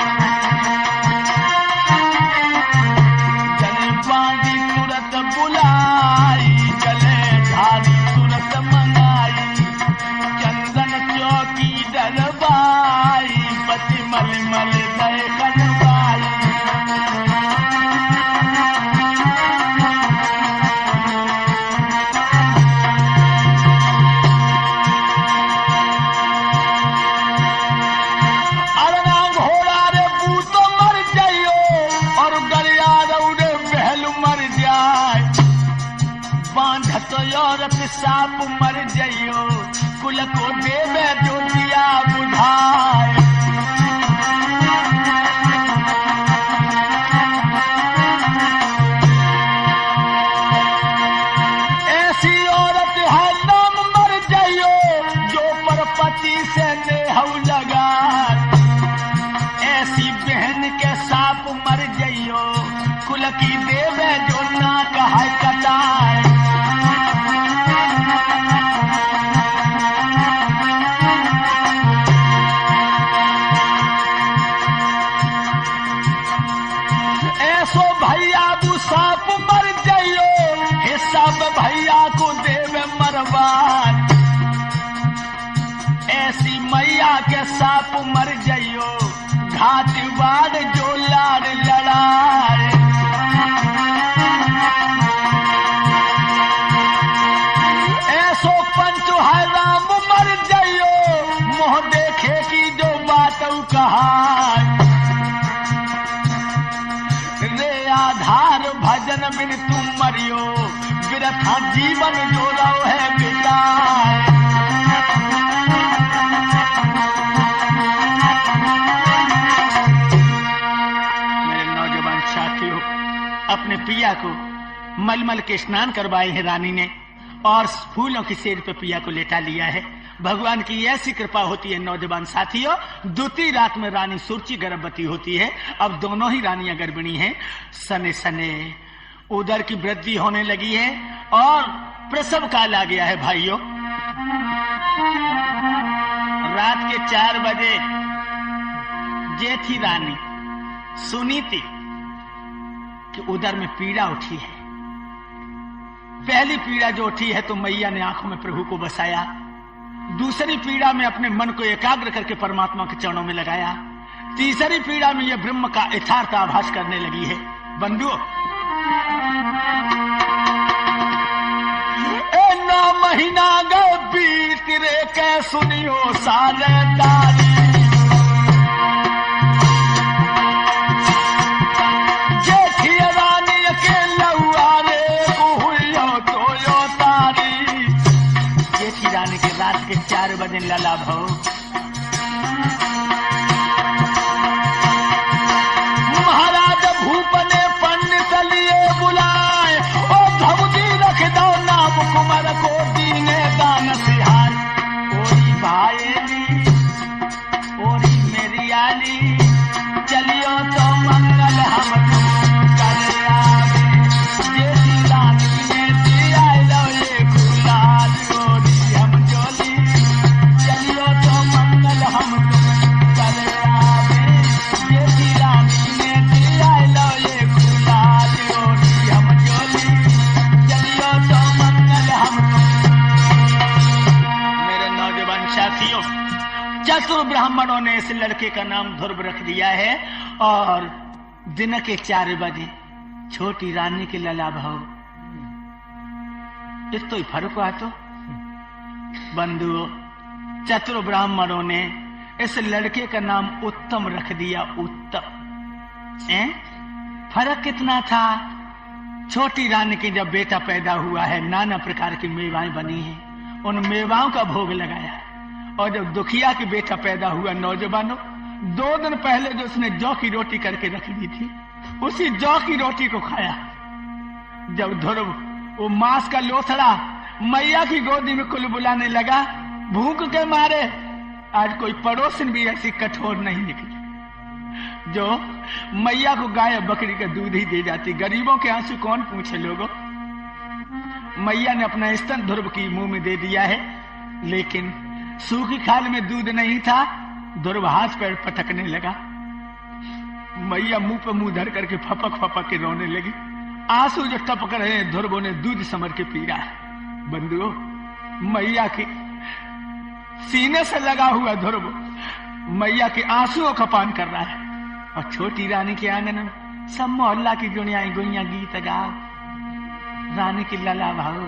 बुलाई चले धारी तुरंत मंगाई, चंदन चौकी डर साप मर जइयो कुल को देवे जो दिया बुझाए। ऐसी औरत है नाम मर जइयो जो पर पति से नेहू लगा। ऐसी बहन के साप मर जइयो कुल की देवे जो ना कहा कटाए। ऐसो भैया वो साप मर जइयो हिस्सा भैया को देवे मरवान। ऐसी मैया के साप मर जइयो घाट बाड़ जो लाड़ लड़ाए। ऐसो पंच है राम मर जइयो मोह देखे की जो बात कहा। रे आधार भजन बिन तुम मरियो बिरथा जीवन जो रहो है बिताए। मेरे नौजवान साथियों, अपने पिया को मलमल के स्नान करवाए हैं रानी ने और फूलों की सेर पे पिया को लेटा लिया है। भगवान की ऐसी कृपा होती है नौजवान साथियों, दूसरी रात में रानी सुरुचि गर्भवती होती है। अब दोनों ही रानियां गर्भिणी हैं। सने सने उदर की वृद्धि होने लगी है और प्रसव काल आ गया है। भाइयों, रात के 4 बजे जेठी रानी सुनी थी कि उदर में पीड़ा उठी है। पहली पीड़ा जो उठी है तो मैया ने आंखों में प्रभु को बसाया। दूसरी पीड़ा में अपने मन को एकाग्र करके परमात्मा के चरणों में लगाया। तीसरी पीड़ा में यह ब्रह्म का यथार्थ आभास करने लगी है। बंधुओं, 9 महीना गए बीत रे के सुनियो सारे दारी। जेठी रानी के लहुआ रे गुहियो तोयो तारी। जेठी रानी के रात के 4 बजे लला भो। महाराज भूप ने पंडित लिए बुलाए ओ भवजी रख दो नाम कुमार को दीने दान सिहार। ओरी भाईली ओरी मेरी आली चलियो तो मंगल हम कर आवे। जेठी रानी ने दिया लो ये गुलाल ओरी हम जोली चलियो तो मंगल हम कर आवे। जेठी रानी ने दिया लो ये गुलाल ओरी हम जोली चलियो तो मंगल हम। मेरे नौजवान साथियों, चतुर ब्राह्मणों ने इस लड़के का नाम ध्रुव रख दिया है और दिन के 4 बजे छोटी रानी के लला भाव। इस तो ही फर्क हुआ। तो बंधुओं, चतुर ब्राह्मणों ने इस लड़के का नाम उत्तम रख दिया। उत्तम फर्क कितना था। छोटी रानी के जब बेटा पैदा हुआ है नाना प्रकार की मेवाएं बनी हैं, उन मेवाओं का भोग लगाया है। और जब दुखिया की बेटा पैदा हुआ नौजवानों, 2 दिन पहले जो उसने जौ की रोटी करके रख दी थी उसी जौ की रोटी को खाया। जब ध्रुव वो मांस का लोथड़ा मैया की गोदी में कुल बुलाने लगा, भूख के मारे आज कोई पड़ोसन भी ऐसी कठोर नहीं निकली जो मैया को गाय बकरी का दूध ही दे जाती। गरीबों के आंसू कौन पूछे लोगों। मैया ने अपना स्तन ध्रुव की मुंह में दे दिया है, लेकिन सूखी खाल में दूध नहीं था। ध्रुव हाथ पैर पटकने लगा। मैया मुंह पे मुंह धर करके फपक फपक के रोने लगी। आंसू जो टपक रहे हैं ध्रुव ने दूध समर के पी रहा है। बंधुओं, मैया के सीने से लगा हुआ ध्रुव मैया के आंसुओं का पान कर रहा है और छोटी रानी के आंगन में सब मोहल्ला की गुनिया गुनिया गीत गाओ, रानी की लला भाओ।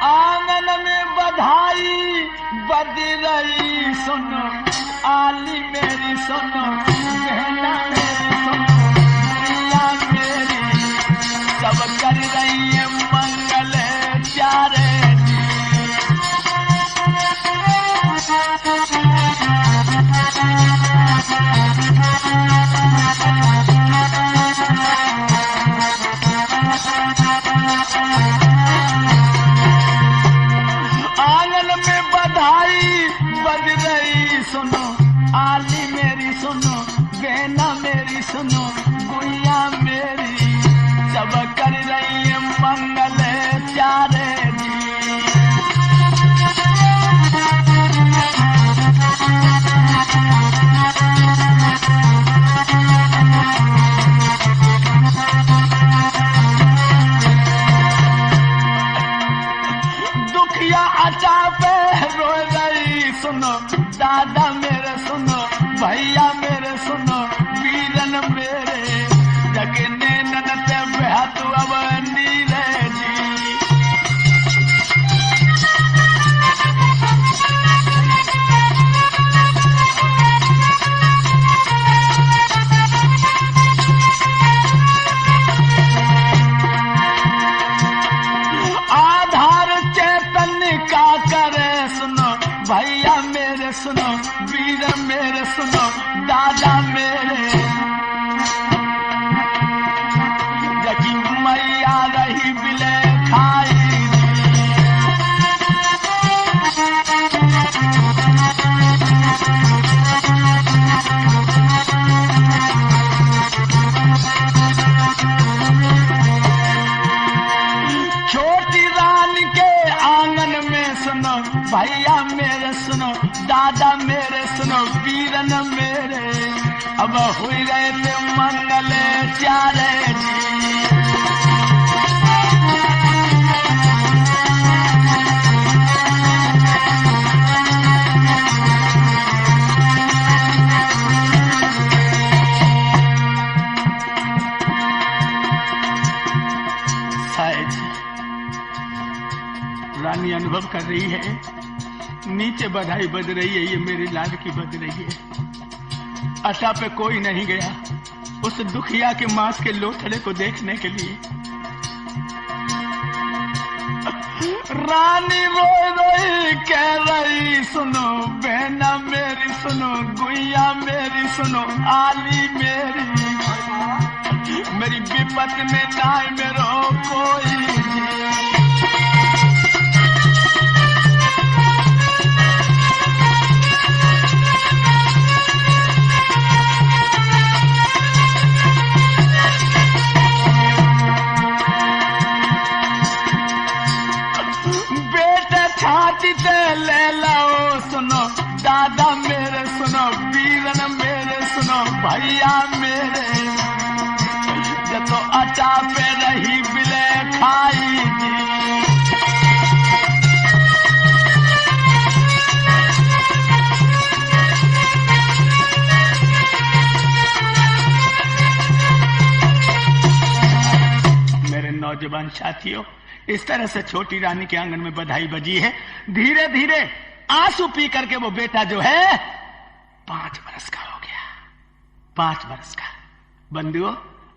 आंगन में बधाई बज रही सुनो, आली मेरी सुनो, बहना मेरी सुनो, प्रिया मेरी आली मेरी सुनो, बहना मेरी सुनो, गुइया मेरी सब कर रही है मंगल चारे जी। दुखिया अचा पे रो रही सुनो, दादा मेरे सुनो, भैया मेरे सुनो, वीरन मेरे जगने ननते बेहतु अब नीले जी। आधार चैतन्य का करे सुनो, भैया मेरे सुनो, वीर मेरे सुनो, दादा मेरे जगी मैया रही बिले खाई। छोटी रानी के आंगन में सुनो, भैया मेरे सुनो, दादा मेरे सुनो, वीरन मेरे अब हुई रहे थे मंगल चारे जी। रानी अनुभव कर रही है, नीचे बधाई बज रही है, ये मेरी लाल की बज रही है। आशा पे कोई नहीं गया उस दुखिया के मांस के लोथड़े को देखने के लिए। रानी रोई रोई कह रही सुनो, बहना मेरी सुनो, गुइया मेरी सुनो, आली मेरी मेरी विपत में नाय मेरो कोई। ले लाओ सुनो, दादा मेरे सुनो, वीरन मेरे सुनो, भैया मेरे जब तो अचा पे रही बिले खाई जी। मेरे नौजवान साथियों, इस तरह से छोटी रानी के आंगन में बधाई बजी है। धीरे धीरे आंसू पी करके वो बेटा जो है 5 बरस का हो गया। 5 बरस का। बंधुओं,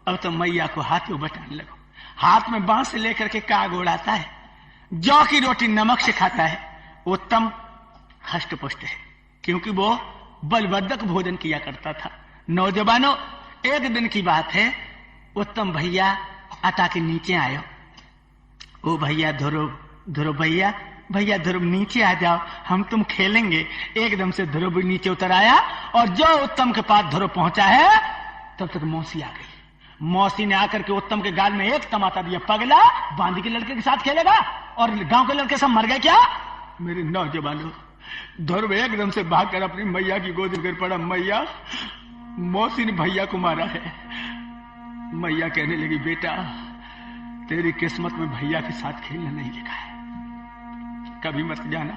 अब तो मैया को हाथ में बटाने लगो। हाथ में बांस लेकर के काग उड़ाता है, जौ की रोटी नमक से खाता है। उत्तम हष्ट पुष्ट है, क्योंकि वो बलवर्धक भोजन किया करता था। नौजवानों, एक दिन की बात है, उत्तम भैया अटा के नीचे आयो। ओ भैया ध्रुव भैया ध्रुव नीचे आ जाओ, हम तुम खेलेंगे। एकदम से ध्रुव नीचे उतर आया और जो उत्तम के पास ध्रुव पहुंचा है तब तक मौसी आ गई। मौसी ने आकर के उत्तम के गाल में एक तमाचा दिया। पगला, बांदी के लड़के के साथ खेलेगा और गांव के लड़के सब मर गए क्या? मेरे नौजवानों, ध्रुव एकदम से भागकर अपनी मैया की गोद में गिर पड़ा। मैया, मौसी ने भैया को मारा है। मैया कहने लगी, बेटा तेरी किस्मत में भैया के साथ खेलना नहीं लिखा है, कभी मत जाना।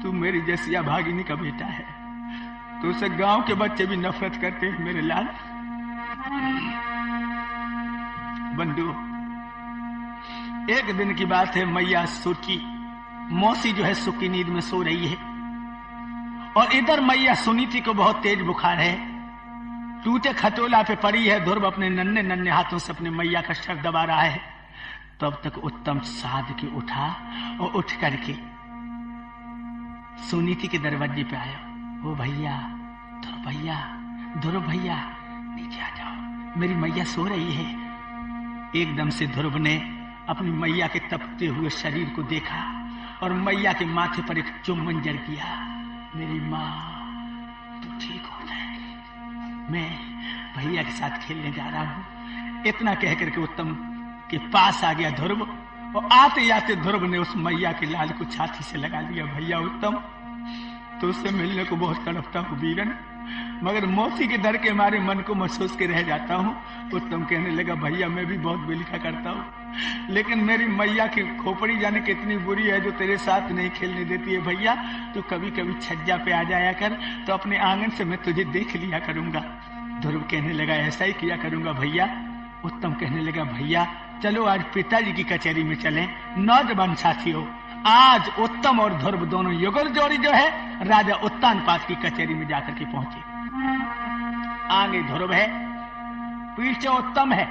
तू मेरी जैसी अभागिनी का बेटा है, तो उसे गांव के बच्चे भी नफरत करते हैं मेरे लाल। बंधु, एक दिन की बात है, मैया सुखी मौसी जो है सुखी नींद में सो रही है और इधर मैया सुनीति को बहुत तेज बुखार है, टूटे खटोला पे पड़ी है। ध्रुव अपने नन्हे नन्हे हाथों से अपने मैया का सर दबा रहा है। तब तक उत्तम साध के उठा और उठ करके सुनीति के दरवाजे पे आया। ओ भैया, ध्रुव भैया नीचे आ जाओ, मेरी मैया सो रही है। एकदम से ध्रुव ने अपनी मैया के तपते हुए शरीर को देखा और मैया के माथे पर एक चुम्बन जड़ किया। मेरी माँ, मैं भैया के साथ खेलने जा रहा हूं। इतना कह करके उत्तम के पास आ गया ध्रुव, और आते आते ध्रुव ने उस मैया के लाल को छाती से लगा लिया। भैया उत्तम, तो उससे मिलने को बहुत तड़पता हूँ वीरन, मगर मौसी के डर के मारे मन को महसूस के रह जाता हूँ। उत्तम कहने लगा, भैया मैं भी बहुत बिलखा करता हूँ, लेकिन मेरी मैया की खोपड़ी जाने कितनी बुरी है जो तेरे साथ नहीं खेलने देती है। भैया तो कभी कभी छज्जा पे आ जाया कर, तो अपने आंगन से मैं तुझे देख लिया करूंगा। ध्रुव कहने लगा, ऐसा ही किया करूंगा भैया। उत्तम कहने लगा, भैया चलो आज पिताजी की कचहरी में चलें। नौजवान साथियों, आज उत्तम और ध्रुव दोनों युगल जोड़ी जो है राजा उत्तानपाद की कचहरी में जाकर के पहुंचे। आगे ध्रुव है, पीछे उत्तम है।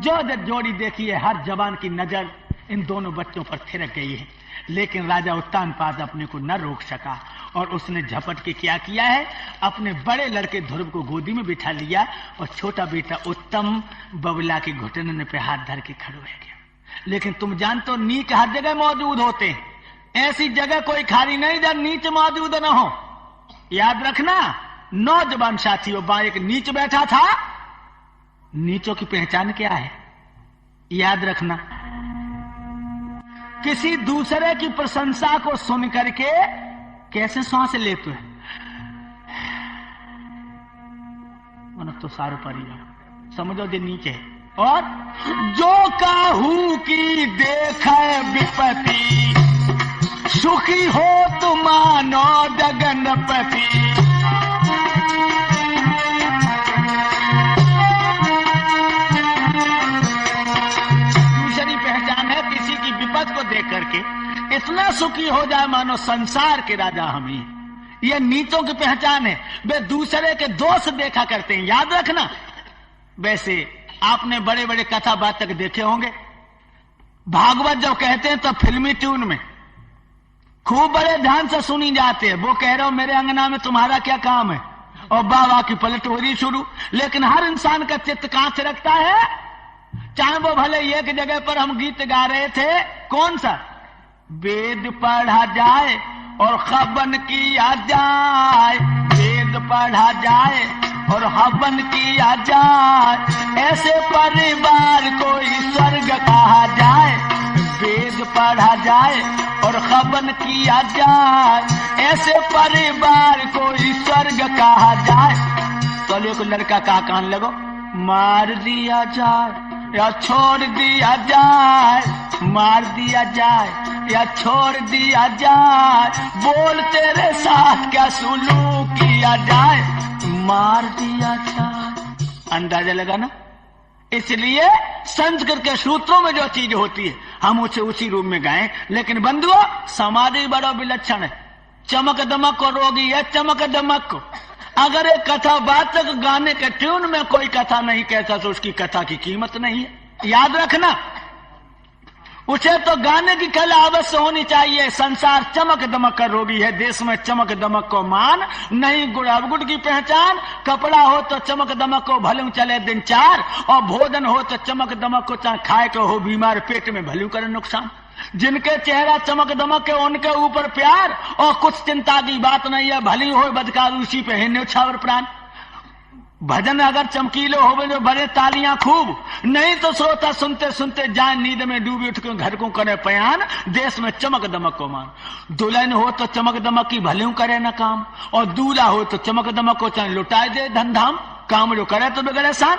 जो जोड़ी देखी है, हर जवान की नजर इन दोनों बच्चों पर थिरक गई है, लेकिन राजा उत्तानपाद अपने को न रोक सका और उसने झपट के क्या किया है, अपने बड़े लड़के ध्रुव को गोदी में बिठा लिया और छोटा बेटा उत्तम बबला के घुटने पे हाथ धर के खड़े हो गया। लेकिन तुम जानते हो, नीच हर जगह मौजूद होते हैं, ऐसी जगह कोई खाली नहीं जब नीच मौजूद न हो। याद रखना नौजवान साथियों, वहां एक नीच बैठा था। नीचों की पहचान क्या है, याद रखना, किसी दूसरे की प्रशंसा को सुन करके कैसे सांस लेते हैं, मन तो सारे परिवार समझो जो नीचे है। और जो काहू की देखे विपत्ति, सुखी हो तुम मानो जगनपति। दूसरी पहचान है, किसी की विपद को देख करके इतना सुखी हो जाए मानो संसार के राजा हम ही। यह नीचों की पहचान है, वे दूसरे के दोष देखा करते हैं। याद रखना, वैसे आपने बड़े बड़े कथा वाचक देखे होंगे, भागवत जब कहते हैं तो फिल्मी ट्यून में खूब बड़े ध्यान से सुनी जाते हैं। वो कह रहे हो मेरे अंगना में तुम्हारा क्या काम है, और बाबा की पलट हो रही शुरू। लेकिन हर इंसान का चित्त कहां से रखता है, चाहे वो भले एक जगह पर हम गीत गा रहे थे, कौन सा, वेद पढ़ा जाए और हवन किया जाए, वेद पढ़ा जाए और हवन किया जाए, ऐसे परिवार को स्वर्ग कहा जाए। वेद पढ़ा जाए और हवन किया जाए, ऐसे परिवार को स्वर्ग कहा जाए। तो एक लड़का कहा कान लगो, मार दिया जाए या छोड़ दिया जाए, मार दिया जाए या छोड़ दिया जाए, बोल तेरे साथ क्या सुलूक किया जाए, मार दिया जाए। अंदाजा लगा ना। इसलिए संस्कृत के सूत्रों में जो चीज होती है हम उसे उसी रूप में गाएं। लेकिन बंधुओं, समाधि बड़ा विलक्षण है, चमक दमक को रोगी है, चमक दमक को। अगर एक कथा वाचक गाने के ट्यून में कोई कथा नहीं कहता तो उसकी कथा की कीमत नहीं है। याद रखना, उसे तो गाने की कला अवश्य होनी चाहिए। संसार चमक दमक का रोगी है, देश में चमक दमक को मान नहीं, गुड़ अवगुड़ की पहचान। कपड़ा हो तो चमक दमक को भलू चले दिन चार, और भोजन हो तो चमक दमक को चाहे खाए के हो बीमार पेट में भलू करे नुकसान। जिनके चेहरा चमक दमक के उनके ऊपर प्यार, और कुछ चिंता की बात नहीं है, भली हो बदकार उसी पे है न्योछावर प्राण। भजन अगर चमकीले हो जो बड़े तालियां खूब, नहीं तो श्रोता सुनते सुनते जाए नींद में डूबी उठ के घर को करे पयान। देश में चमक दमक को मान, दुल्हन हो तो चमक दमक की भले करे न काम, और दूल्हा हो तो चमक दमक को चाहे लुटाए दे धनधाम, काम जो करे तो बिगड़े शान।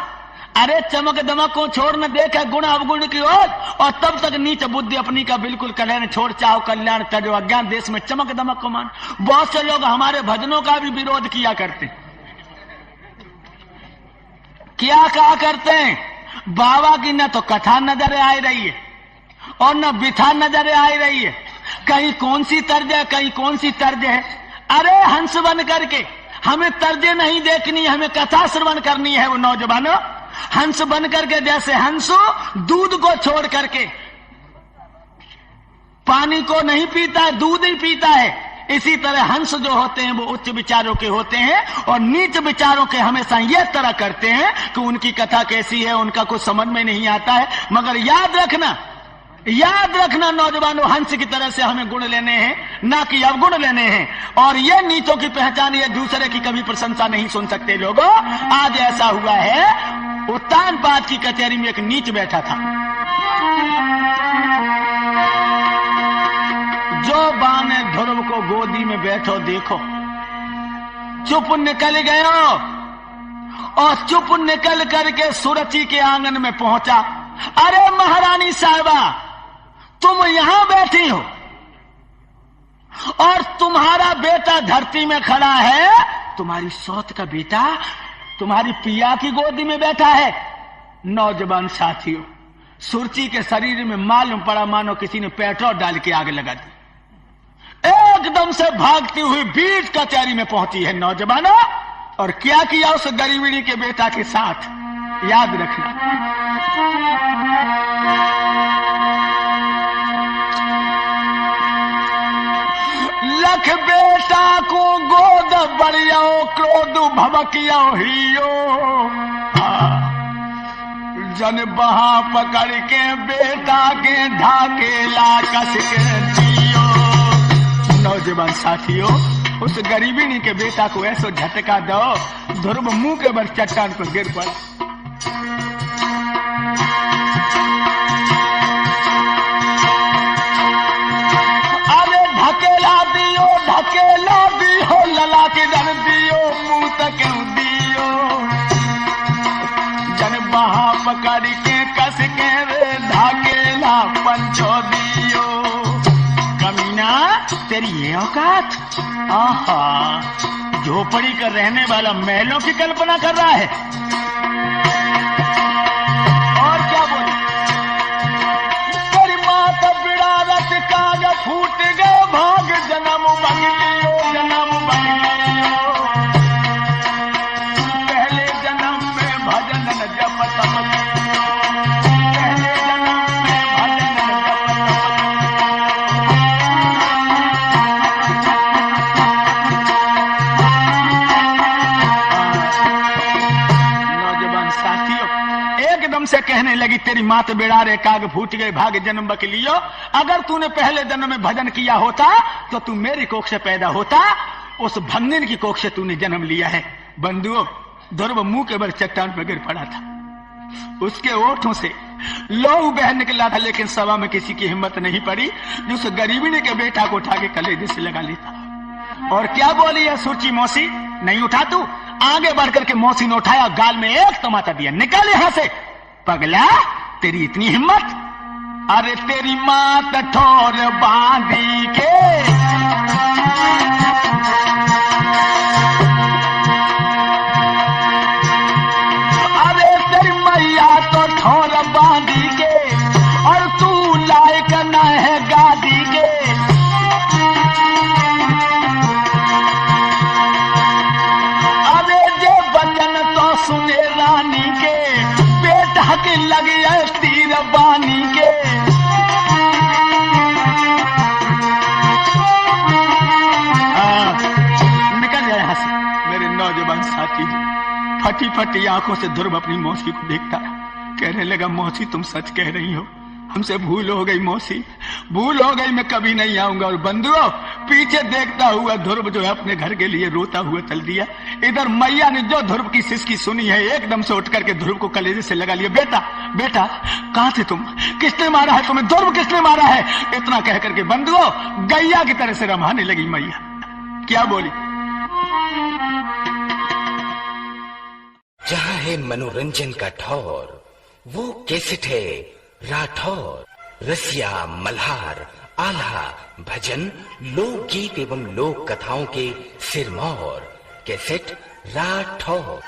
अरे चमक दमक को छोड़ न देखे गुण अवगुण की ओर, और तब तक नीच बुद्धि अपनी का बिल्कुल कल्याण छोड़ चाहो कल्याण तजो अज्ञान। देश में चमक दमक को मान। बहुत से लोग हमारे भजनों का भी विरोध किया करते, क्या कहा करते हैं, बाबा की न तो कथा नजर आ रही है और न बिथा नजर आ रही है, कहीं कौन सी तर्ज है कहीं कौन सी तर्ज है। अरे हंस बन करके हमें तर्जें नहीं देखनी, हमें कथा श्रवण करनी है। वो नौजवानों, हंस बन करके जैसे हंसो दूध को छोड़ करके पानी को नहीं पीता, दूध ही पीता है, इसी तरह हंस जो होते हैं वो उच्च विचारों के होते हैं, और नीच विचारों के हमेशा ये तरह करते हैं कि उनकी कथा कैसी है उनका कुछ समझ में नहीं आता है। मगर याद रखना, याद रखना नौजवानों, हंस की तरह से हमें गुण लेने हैं, ना कि अवगुण लेने हैं। और ये नीचों की पहचान, ये दूसरे की कभी प्रशंसा नहीं सुन सकते लोगों। आज ऐसा हुआ है, उत्तान पाद की कचहरी में एक नीच बैठा था। जो बाने ध्रुव को गोदी में बैठो देखो, चुप निकल गयो और चुप निकल करके सुरची के आंगन में पहुंचा। अरे महारानी साहिबा, तुम यहां बैठी हो और तुम्हारा बेटा धरती में खड़ा है, तुम्हारी सौत का बेटा तुम्हारी पिया की गोदी में बैठा है। नौजवान साथियों, सुरची के शरीर में मालूम पड़ा मानो किसी ने पेट्रोल डाल के आग लगा दी। एकदम से भागती हुई बीच कचहरी में पहुंची है नौजवानों, और क्या किया उस गरीबिणी के बेटा के साथ, याद रखना। लख बेटा को गोद बढ़ियो, क्रोध भबकियो हियो, जन बहा पकड़ के बेटा के ढाकेला कस के दियो। नौजवान साथियों, उस गरीबिनी के बेटा को ऐसा झटका दो, ध्रुव मुंह के बल चट्टान पर गिर पड़ा। अरे ढकेला दियो, ढकेला दियो, लला के डर दियो, मुंह तक दियो, जन बहा पकड़ के कस के ढाकेला पंचो दियो। कमीना, तेरी ये औकात? आहा, झोपड़ी का रहने वाला महलों की कल्पना कर रहा है। और क्या बोले? तेरी मात बिड़ारत काग फूट गए भाग, जन्म बंगलियो, जन्म बंगलियो, पहले जन्म में भजन जप तप, पहले जन्म में भजन जप तप। से कहने लगी, तेरी मात बेड़ारे काग फूट गए भाग जन्म बकलियो। अगर तूने पहले जन्म में भजन किया होता तो तू मेरी कोख से पैदा होता, उस भंगिन की कोख से तूने जन्म लिया है। बंधुओं, ध्रुव मुंह के बल चट्टान पर गिर पड़ा था। उसके ओठों से लहू बह निकला था, लेकिन सभा में किसी की हिम्मत नहीं पड़ी जो उस गरीबिनी के बेटा को उठा के कलेजे से लगा लेता। और क्या बोली है सुरची मौसी, नहीं उठा तू? आगे बढ़कर के मौसी ने उठाया, गाल में एक तमाचा दिया, निकल यहां से पगला, तेरी इतनी हिम्मत? अरे तेरी मात ठोर बांधी के, अरे तेरी मैया तो ठोर बांधी के, और तू लायक न है गादी के। अरे जे बचन तो सुने रानी के, के लग तीर बानी के। निकल जाए यहां से मेरे नौजवान साथी। फटी फटी आंखों से ध्रुव अपनी मौसी को देखता, कहने लगा, मौसी तुम सच कह रही हो, हमसे भूल हो गई मौसी, भूल हो गई, मैं कभी नहीं आऊंगा। और बंधुओं, पीछे देखता हुआ ध्रुव जो है अपने घर के लिए रोता हुआ चल दिया। इधर मैया ने जो ध्रुव की सिसकी सुनी है, एकदम से उठ करके ध्रुव को कलेजे से लगा लिया। बेटा बेटा, कहां थे तुम? किसने मारा है तुम्हें? ध्रुव किसने मारा है? इतना कह करके बंधुओं गैया की तरह से रमाने लगी मैया। क्या बोली? जहां है मनोरंजन का ठौर, वो कैसेट है राठौर। रसिया, मल्हार, आल्हा, भजन, लोकगीत एवं लोक कथाओं के सिरमौर। कैसेट राठौर।